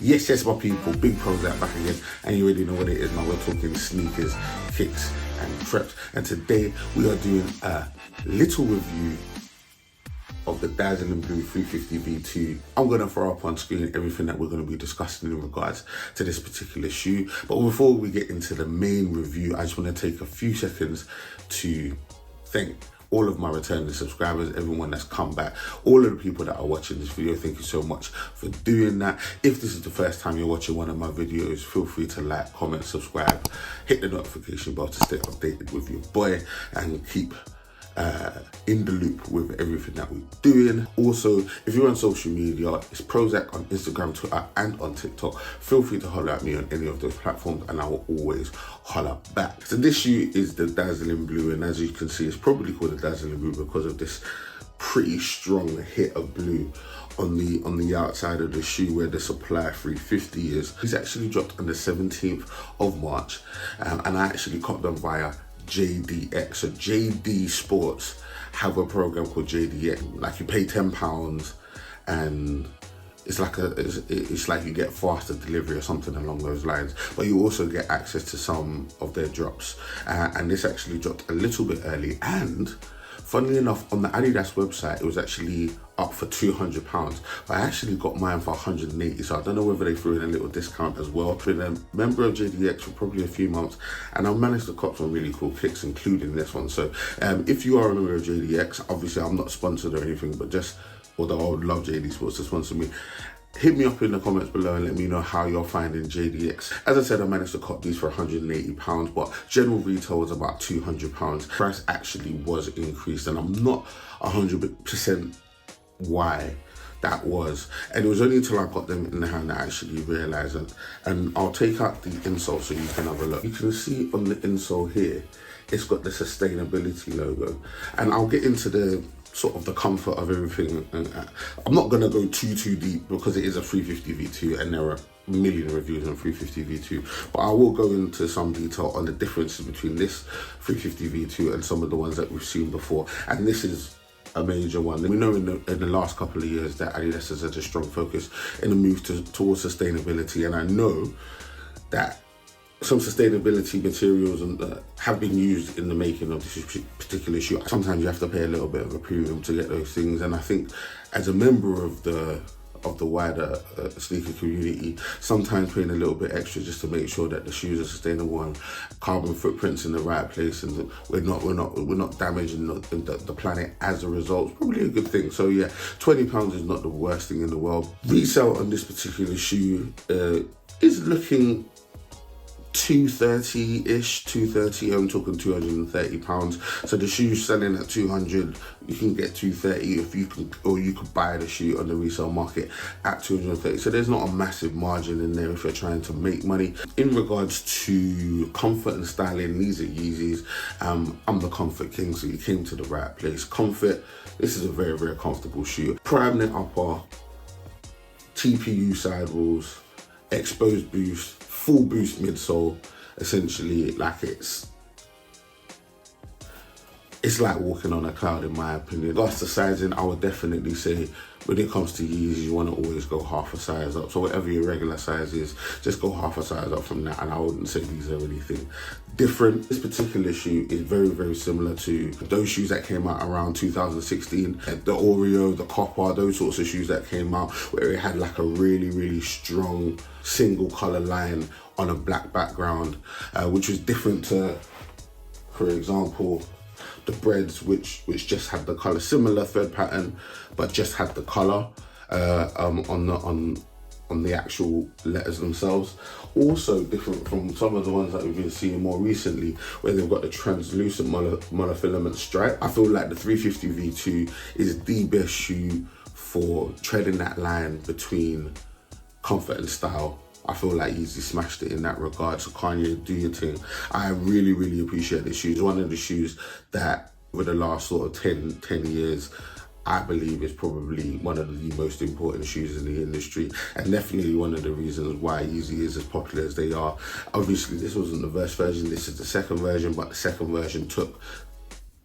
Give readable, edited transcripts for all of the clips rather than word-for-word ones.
Yes, my people, Big PROZECH back again, and you already know what it is, man. We're talking sneakers, kicks, and creps, and today we are doing a little review of the DAZZLING BLUE 350 V2. I'm gonna throw up on screen everything that we're gonna be discussing in regards to this particular shoe. But before we get into the main review, I just wanna take a few seconds to thank all of my returning subscribers, everyone that's come back, all of the people that are watching this video. Thank you so much for doing that. If this is the first time you're watching one of my videos, feel free to like, comment, subscribe, hit the notification bell to stay updated with your boy and keep in the loop with everything that we're doing. Also, if you're on social media, it's PROZECH on Instagram, Twitter, and on TikTok. Feel free to holler at me on any of those platforms and I will always holler back. So this shoe is the DAZZLING BLUE, and as you can see, it's probably called the DAZZLING BLUE because of this pretty strong hit of blue on the outside of the shoe where the supply 350 is. It's actually dropped on the 17th of March, and I actually copped them via JDX. So JD Sports have a program called JDX. Like you pay £10 and it's like you get faster delivery or something along those lines, but you also get access to some of their drops, and this actually dropped a little bit early. And funnily enough, on the ADIDAS website, it was actually up for £200, but I actually got mine for 180. So I don't know whether they threw in a little discount as well. I've been a member of JDX for probably a few months, and I've managed to cop some really cool kicks, including this one. So if you are a member of JDX, obviously I'm not sponsored or anything, but just, although I would love JD Sports to sponsor me, hit me up in the comments below and let me know how you're finding JDX. As I said, I managed to cop these for £180, but general retail was about £200. Price actually was increased, and I'm not 100% why that was. And it was only until I got them in the hand that I actually realized it. And I'll take out the insole so you can have a look. You can see on the insole here, it's got the sustainability logo. And I'll get into the sort of the comfort of everything. I'm not gonna go too deep because it is a 350 V2 and there are a million reviews on 350 V2, but I will go into some detail on the differences between this 350 V2 and some of the ones that we've seen before. And this is a major one. We know in the last couple of years that Adidas has had a strong focus in the move towards sustainability, and I know that some sustainability materials have been used in the making of this particular shoe. Sometimes you have to pay a little bit of a premium to get those things, and I think as a member of the wider sneaker community, sometimes paying a little bit extra just to make sure that the shoes are sustainable and carbon footprints in the right place, and we're not damaging the planet as a result, it's probably a good thing. So yeah, £20 is not the worst thing in the world. Resale on this particular shoe is looking 230-ish, 230, I'm talking £230. So the shoe's selling at 200, you can get 230 if you can, or you could buy the shoe on the resale market at 230. So there's not a massive margin in there if you're trying to make money. In regards to comfort and styling, these are Yeezys. I'm the comfort king, so you came to the right place. Comfort, this is a very, very comfortable shoe. Prime knit upper, TPU sidewalls, exposed boost, full boost midsole. Essentially, like it's like walking on a cloud in my opinion. Regards to sizing, I would definitely say when it comes to Yeezys, you want to always go half a size up. So whatever your regular size is, just go half a size up from that, and I wouldn't say these are anything different. This particular shoe is very, very similar to those shoes that came out around 2016, the Oreo, the Copper, those sorts of shoes that came out where it had like a really, really strong single color line on a black background, which was different to, for example, the Breads, which just had the color, similar thread pattern, but just had the color on the actual letters themselves. Also different from some of the ones that we've been seeing more recently, where they've got the translucent monofilament stripe. I feel like the 350 V2 is the best shoe for treading that line between comfort and style. I feel like Yeezy smashed it in that regard. So Kanye, do your thing. I really, really appreciate this shoe. It's one of the shoes that over the last sort of 10 years, I believe is probably one of the most important shoes in the industry, and definitely one of the reasons why Yeezy is as popular as they are. Obviously, this wasn't the first version, this is the second version, but the second version took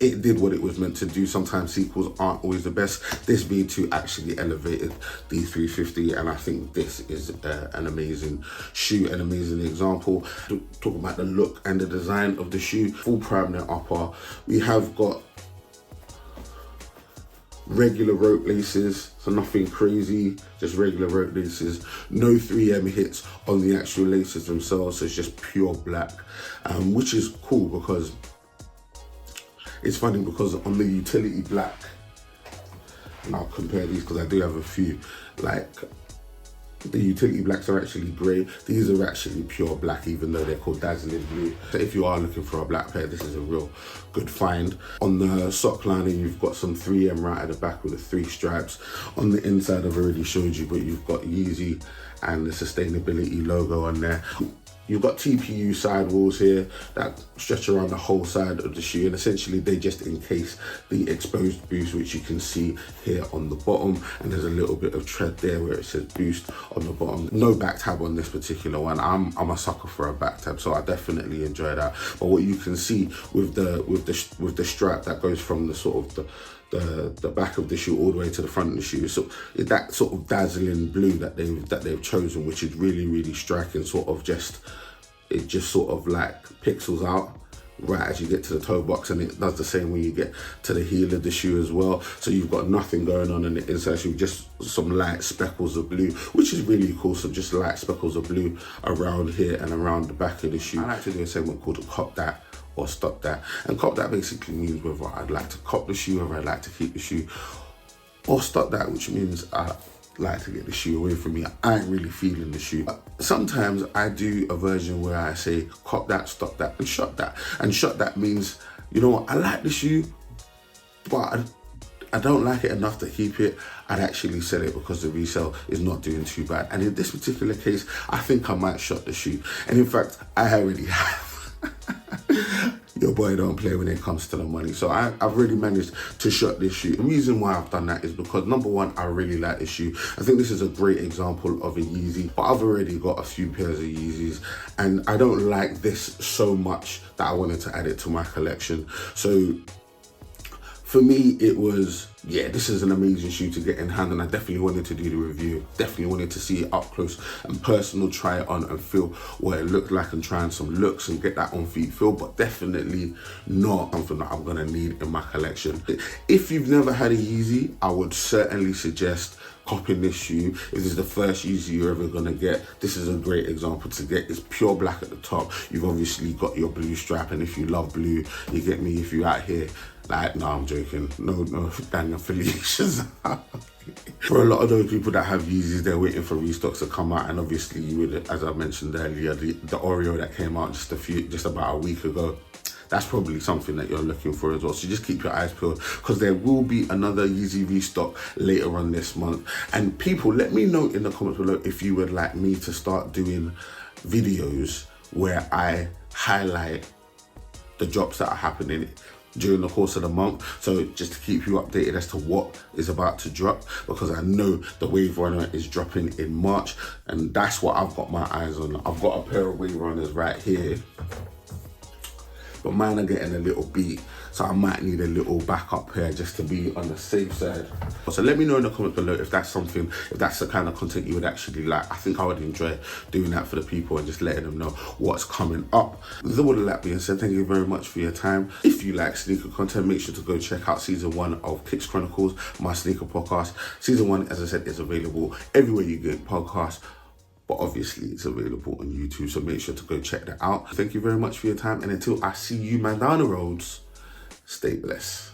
it did what it was meant to do. Sometimes sequels aren't always the best. This V2 actually elevated the 350, and I think this is an amazing shoe, an amazing example. Talking about the look and the design of the shoe, full prime net upper. We have got regular rope laces, so nothing crazy, just regular rope laces. No 3M hits on the actual laces themselves, so it's just pure black, which is cool because it's funny because on the utility black, and I'll compare these because I do have a few, like the utility blacks are actually grey. These are actually pure black, even though they're called Dazzling Blue. So if you are looking for a black pair, this is a real good find. On the sock liner, you've got some 3M right at the back with the 3 stripes. On the inside, I've already showed you, but you've got Yeezy and the sustainability logo on there. You've got TPU sidewalls here that stretch around the whole side of the shoe, and essentially they just encase the exposed boost, which you can see here on the bottom, and there's a little bit of tread there where it says boost on the bottom. No back tab on this particular one. I'm a sucker for a back tab, so I definitely enjoy that. But what you can see with the strap that goes from the sort of the back of the shoe all the way to the front of the shoe, so that sort of dazzling blue that they've chosen, which is really striking. It just sort of like pixels out right as you get to the toe box, and it does the same when you get to the heel of the shoe as well. So you've got nothing going on in the inside shoe, just some light speckles of blue, which is really cool. So just light speckles of blue around here and around the back of the shoe. I like to do a segment called Cop That or Stop That, and Cop That basically means whether I'd like to cop the shoe, whether I'd like to keep the shoe, or Stop That, which means I like to get the shoe away from me. I ain't really feeling the shoe. Sometimes I do a version where I say cop that, stop that, and shut that. And shut that means, you know what, I like the shoe, but I don't like it enough to keep it. I'd actually sell it because the resale is not doing too bad. And in this particular case, I think I might shut the shoe. And in fact, I already have. Your boy don't play when it comes to the money. So I've really managed to shut this shoe. The reason why I've done that is because, number one, I really like this shoe. I think this is a great example of a Yeezy, but I've already got a few pairs of Yeezys, and I don't like this so much that I wanted to add it to my collection. So for me, it was, yeah, this is an amazing shoe to get in hand, and I definitely wanted to do the review. Definitely wanted to see it up close and personal, try it on and feel what it looked like and try on some looks and get that on feet feel, but definitely not something that I'm gonna need in my collection. If you've never had a Yeezy, I would certainly suggest copping this shoe. If this is the first Yeezy you're ever gonna get, this is a great example to get. It's pure black at the top. You've obviously got your blue strap, and if you love blue, you get me. If you're out here, like, no, I'm joking. No gang affiliations. For a lot of those people that have Yeezys, they're waiting for restocks to come out, and obviously you would, as I mentioned earlier, the Oreo that came out just about a week ago, that's probably something that you're looking for as well. So just keep your eyes peeled, because there will be another Yeezy restock later on this month. And people, let me know in the comments below if you would like me to start doing videos where I highlight the drops that are happening during the course of the month. So just to keep you updated as to what is about to drop, because I know the Wave Runner is dropping in March, and that's what I've got my eyes on. I've got a pair of Wave Runners right here, but mine are getting a little beat, so I might need a little backup pair just to be on the safe side. So let me know in the comments below if that's the kind of content you would actually like. I think I would enjoy doing that for the people and just letting them know what's coming up. With all of that being said, thank you very much for your time. If you like sneaker content, make sure to go check out season 1 of Kicks Chronicles, my sneaker podcast. Season 1, as I said, is available everywhere you get podcasts, but obviously it's available on YouTube, so make sure to go check that out. Thank you very much for your time, and until I see you man down the roads, stay blessed.